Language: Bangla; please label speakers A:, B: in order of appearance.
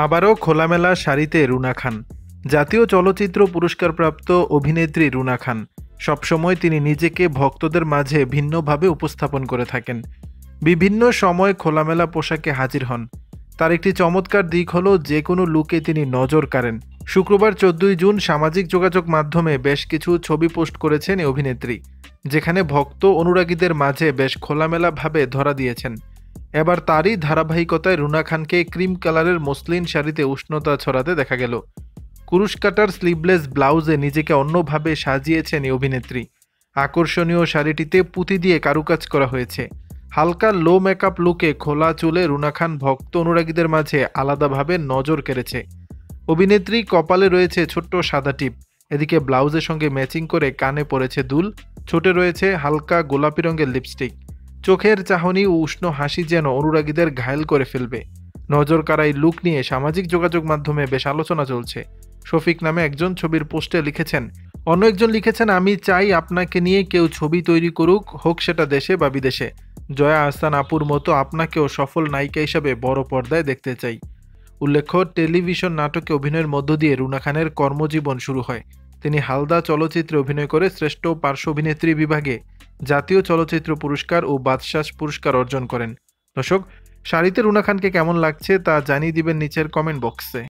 A: আবারও খোলামেলা শাড়িতে রুনা খান। জাতীয় চলচ্চিত্র পুরস্কারপ্রাপ্ত অভিনেত্রী রুনা খান সবসময় তিনি নিজেকে ভক্তদের মাঝে ভিন্নভাবে উপস্থাপন করে থাকেন। বিভিন্ন সময় খোলামেলা পোশাকে হাজির হন। তার একটি চমৎকার দিক হলো যে কোনো লুকে তিনি নজর কাড়েন। শুক্রবার 14ই জুন সামাজিক যোগাযোগ মাধ্যমে বেশ কিছু ছবি পোস্ট করেছেন এই অভিনেত্রী, যেখানে ভক্ত অনুরাগীদের মাঝে বেশ খোলামেলাভাবে ধরা দিয়েছেন। এবার তারই ধারাবাহিকতায় রুনা খানকে ক্রিম কালারের মসলিন শাড়িতে উষ্ণতা ছড়াতে দেখা গেল। কুরুশ কাটার স্লিভলেস ব্লাউজে নিজেকে অন্যভাবে সাজিয়েছেন এই অভিনেত্রী। আকর্ষণীয় শাড়িটিতে পুঁতি দিয়ে কারুকাজ করা হয়েছে। হালকা লো মেকআপ লুকে খোলা চুলে রুনা খান ভক্ত অনুরাগীদের মাঝে আলাদাভাবে নজর কেড়েছে। অভিনেত্রী কপালে রয়েছে ছোট্ট সাদা টিপ, এদিকে ব্লাউজের সঙ্গে ম্যাচিং করে কানে পড়েছে দুল, ঠোঁটে রয়েছে হালকা গোলাপি রঙের লিপস্টিক। চোখের চাহনি ও উষ্ণ হাসি যেন অনুরাগীদের ঘায়েল করে ফেলবে। নজর কাড়া এই লুক নিয়ে সামাজিক যোগাযোগ মাধ্যমে বেশ আলোচনা চলছে। শফিক নামে একজন ছবির পোস্টে লিখেছেন, অন্য একজন লিখেছেন, আমি চাই আপনাকে নিয়ে কেউ ছবি তৈরি করুক, হোক সেটা দেশে বা বিদেশে। জয়া আহসান আপুর মতো আপনাকেও সফল নায়িকা হিসাবে বড় পর্দায় দেখতে চাই। উল্লেখ্য, টেলিভিশন নাটকে অভিনয়ের মধ্য দিয়ে রুনা খানের কর্মজীবন শুরু হয়। তিনি হালদা চলচ্চিত্রে অভিনয় করে শ্রেষ্ঠ পার্শ্ব অভিনেত্রী বিভাগে জাতীয় চলচ্চিত্র পুরস্কার ও বাদশাহ পুরস্কার অর্জন করেন। দর্শক, শাড়িতে রুনা খানকে কেমন লাগছে তা জানিয়ে দিবেন নিচের কমেন্ট বক্সে।